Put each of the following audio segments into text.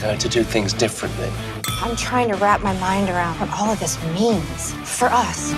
going to do things differently. I'm trying to wrap my mind around what all of this means for us.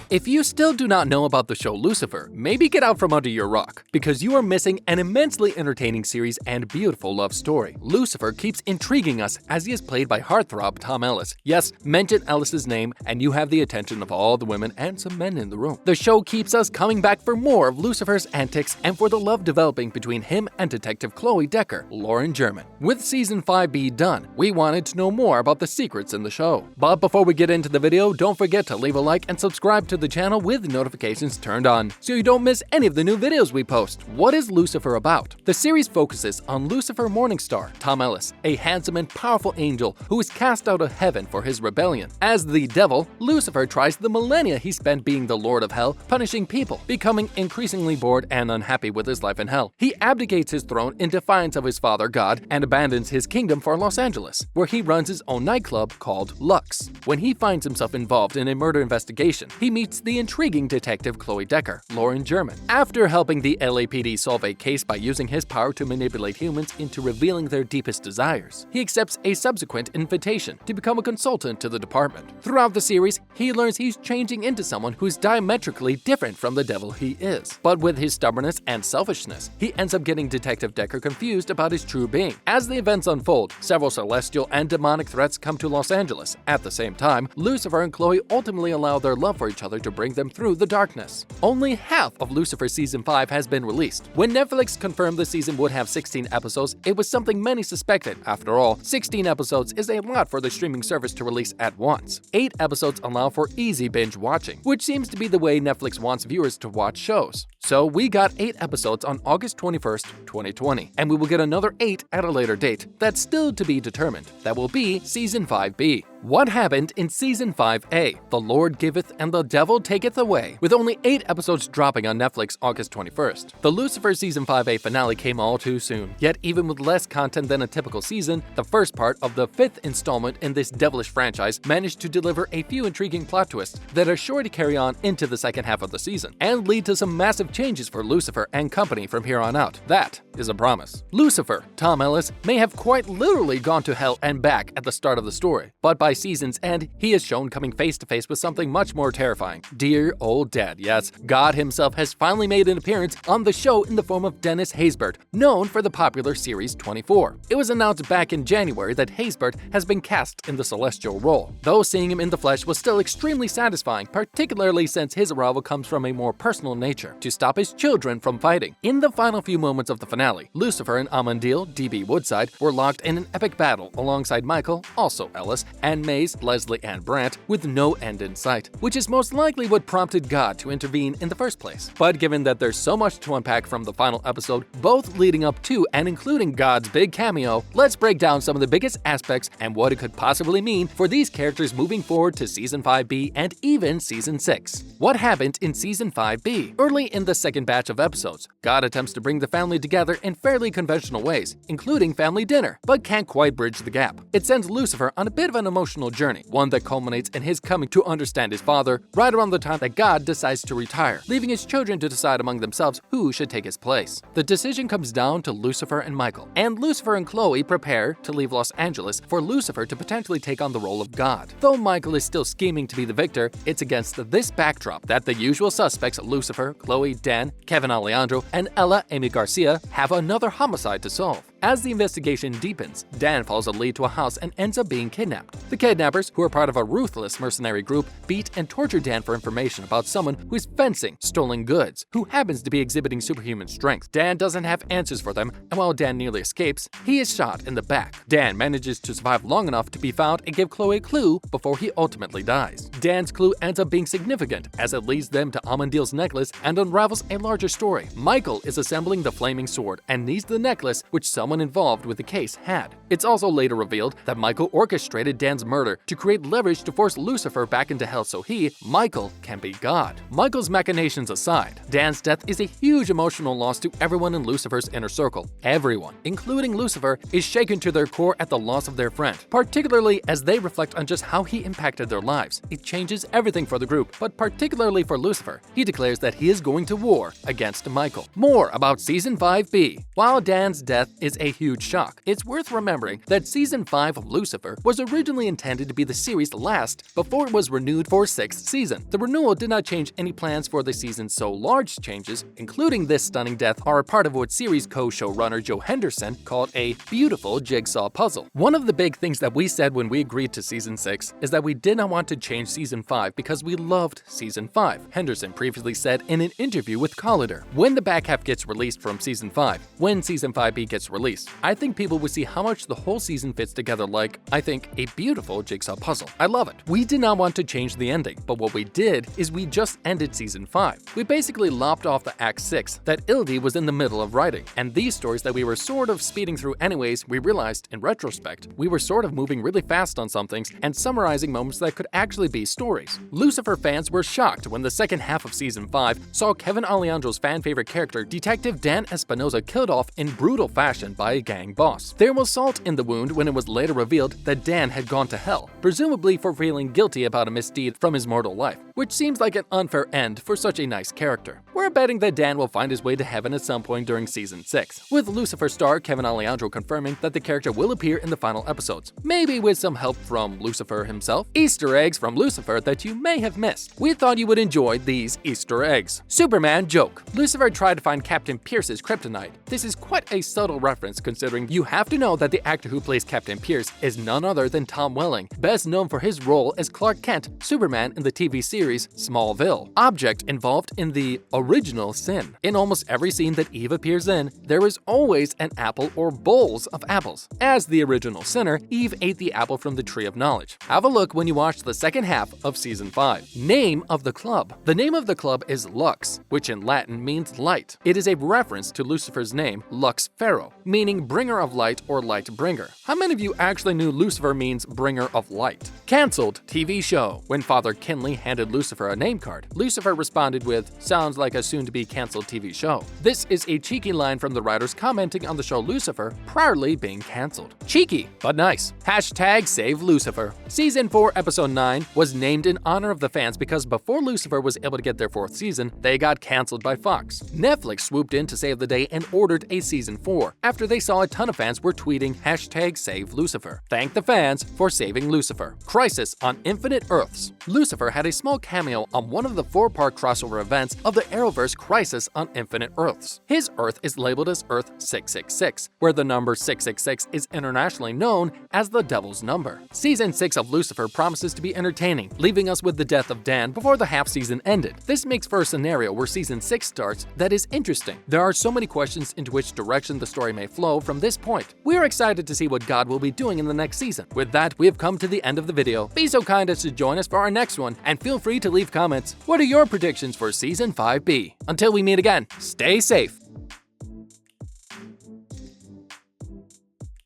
If you still do not know about the show Lucifer, maybe get out from under your rock, because you are missing an immensely entertaining series and beautiful love story. Lucifer keeps intriguing us as he is played by heartthrob Tom Ellis. Yes, mention Ellis's name and you have the attention of all the women and some men in the room. The show keeps us coming back for more of Lucifer's antics and for the love developing between him and Detective Chloe Decker, Lauren German. With Season 5B done, we wanted to know more about the secrets in the show. But before we get into the video, don't forget to leave a like and subscribe to the channel with notifications turned on, so you don't miss any of the new videos we post. What is Lucifer about? The series focuses on Lucifer Morningstar, Tom Ellis, a handsome and powerful angel who is cast out of heaven for his rebellion. As the devil, Lucifer tries the millennia he spent being the Lord of Hell, punishing people, becoming increasingly bored and unhappy with his life in hell. He abdicates his throne in defiance of his father God and abandons his kingdom for Los Angeles, where he runs his own nightclub called Lux. When he finds himself involved in a murder investigation, he meets the intriguing detective Chloe Decker, Lauren German. After helping the LAPD solve a case by using his power to manipulate humans into revealing their deepest desires, he accepts a subsequent invitation to become a consultant to the department. Throughout the series, he learns he's changing into someone who's diametrically different from the devil he is. But with his stubbornness and selfishness, he ends up getting Detective Decker confused about his true being. As the events unfold, several celestial and demonic threats come to Los Angeles. At the same time, Lucifer and Chloe ultimately allow their love for each other to bring them through the darkness. Only half of Lucifer Season 5 has been released. When Netflix confirmed the season would have 16 episodes, it was something many suspected. After all, 16 episodes is a lot for the streaming service to release at once. 8 episodes allow for easy binge watching, which seems to be the way Netflix wants viewers to watch shows. So we got 8 episodes on August 21st, 2020, and we will get another 8 at a later date. That's still to be determined. That will be Season 5B. What happened in Season 5A? The Lord giveth and the devil taketh away. With only 8 episodes dropping on Netflix August 21st, the Lucifer Season 5A finale came all too soon. Yet even with less content than a typical season, the first part of the 5th installment in this devilish franchise managed to deliver a few intriguing plot twists that are sure to carry on into the second half of the season, and lead to some massive changes for Lucifer and company from here on out. That is a promise. Lucifer, Tom Ellis, may have quite literally gone to hell and back at the start of the story, but by season's end, he is shown coming face to face with something much more terrifying. Dear old dad, yes, God himself has finally made an appearance on the show in the form of Dennis Haysbert, known for the popular series 24. It was announced back in January that Haysbert has been cast in the celestial role, though seeing him in the flesh was still extremely satisfying, particularly since his arrival comes from a more personal nature, to stop his children from fighting. In the final few moments of the finale, Lucifer and Amandil, D.B. Woodside, were locked in an epic battle alongside Michael, also Ellis, and Maze, Leslie, and Brandt, with no end in sight, which is most likely what prompted God to intervene in the first place. But given that there's so much to unpack from the final episode, both leading up to and including God's big cameo, let's break down some of the biggest aspects and what it could possibly mean for these characters moving forward to Season 5B and even Season 6. What happened in Season 5B? Early in the second batch of episodes, God attempts to bring the family together in fairly conventional ways, including family dinner, but can't quite bridge the gap. It sends Lucifer on a bit of an emotional journey, one that culminates in his coming to understand his father right around the time that God decides to retire, leaving his children to decide among themselves who should take his place. The decision comes down to Lucifer and Michael, and Lucifer and Chloe prepare to leave Los Angeles for Lucifer to potentially take on the role of God. Though Michael is still scheming to be the victor, it's against this backdrop that the usual suspects Lucifer, Chloe, Dan, Kevin Alejandro, and Ella Amy Garcia have another homicide to solve. As the investigation deepens, Dan follows a lead to a house and ends up being kidnapped. The kidnappers, who are part of a ruthless mercenary group, beat and torture Dan for information about someone who is fencing stolen goods, who happens to be exhibiting superhuman strength. Dan doesn't have answers for them, and while Dan nearly escapes, he is shot in the back. Dan manages to survive long enough to be found and give Chloe a clue before he ultimately dies. Dan's clue ends up being significant, as it leads them to Amandil's necklace and unravels a larger story. Michael is assembling the flaming sword and needs the necklace which someone involved with the case had. It's also later revealed that Michael orchestrated Dan's murder to create leverage to force Lucifer back into hell so he, Michael, can be God. Michael's machinations aside, Dan's death is a huge emotional loss to everyone in Lucifer's inner circle. Everyone, including Lucifer, is shaken to their core at the loss of their friend, particularly as they reflect on just how he impacted their lives. It changes everything for the group, but particularly for Lucifer. He declares that he is going to war against Michael. More about Season 5B. While Dan's death is it's a huge shock. It's worth remembering that Season 5 of Lucifer was originally intended to be the series' last before it was renewed for 6th season. The renewal did not change any plans for the season, so large changes, including this stunning death, are a part of what series co-showrunner Joe Henderson called a beautiful jigsaw puzzle. One of the big things that we said when we agreed to Season 6 is that we did not want to change Season 5 because we loved Season 5. Henderson previously said in an interview with Collider, "When the back half gets released from Season 5, when Season 5B gets released, I think people will see how much the whole season fits together like, I think, a beautiful jigsaw puzzle. I love it." We did not want to change the ending, but what we did is we just ended Season 5. We basically lopped off the Act 6 that Ildi was in the middle of writing, and these stories that we were sort of speeding through anyways, we realized, in retrospect, we were sort of moving really fast on some things and summarizing moments that could actually be stories. Lucifer fans were shocked when the second half of Season 5 saw Kevin Alejandro's fan-favorite character, Detective Dan Espinosa, killed off in brutal fashion by a gang boss. There was salt in the wound when it was later revealed that Dan had gone to hell, presumably for feeling guilty about a misdeed from his mortal life, which seems like an unfair end for such a nice character. We're betting that Dan will find his way to heaven at some point during Season 6, with Lucifer star Kevin Alejandro confirming that the character will appear in the final episodes, maybe with some help from Lucifer himself. Easter eggs from Lucifer that you may have missed. We thought you would enjoy these Easter eggs. Superman joke. Lucifer tried to find Captain Pierce's kryptonite. This is quite a subtle reference considering you have to know that the actor who plays Captain Pierce is none other than Tom Welling, best known for his role as Clark Kent, Superman in the TV series Smallville. Object involved in the original sin. In almost every scene that Eve appears in, there is always an apple or bowls of apples. As the original sinner, Eve ate the apple from the tree of knowledge. Have a look when you watch the second half of Season 5. Name of the club. The name of the club is Lux, which in Latin means light. It is a reference to Lucifer's name, Lux Pharaoh, meaning bringer of light or light bringer. How many of you actually knew Lucifer means bringer of light? Cancelled TV show. When Father Kinley handed Lucifer a name card, Lucifer responded with, "Sounds like a soon-to-be cancelled TV show." This is a cheeky line from the writers commenting on the show Lucifer priorly being cancelled. Cheeky, but nice. Hashtag save Lucifer. Season 4, Episode 9 was named in honor of the fans because before Lucifer was able to get their 4th season, they got cancelled by Fox. Netflix swooped in to save the day and ordered a Season 4 after they saw a ton of fans were tweeting hashtag save Lucifer. Thank the fans for saving Lucifer. Crisis on Infinite Earths. Lucifer had a small cameo on one of the 4-part crossover events of the Arrowverse Crisis on Infinite Earths. His Earth is labeled as Earth 666, where the number 666 is internationally known as the Devil's Number. Season 6 of Lucifer promises to be entertaining, leaving us with the death of Dan before the half season ended. This makes for a scenario where Season 6 starts that is interesting. There are so many questions into which direction the story may flow from this point. We're excited to see what God will be doing in the next season. With that, we have come to the end of the video. Be so kind as to join us for our next one, and feel free to leave comments. What are your predictions for Season 5B? Until we meet again, stay safe.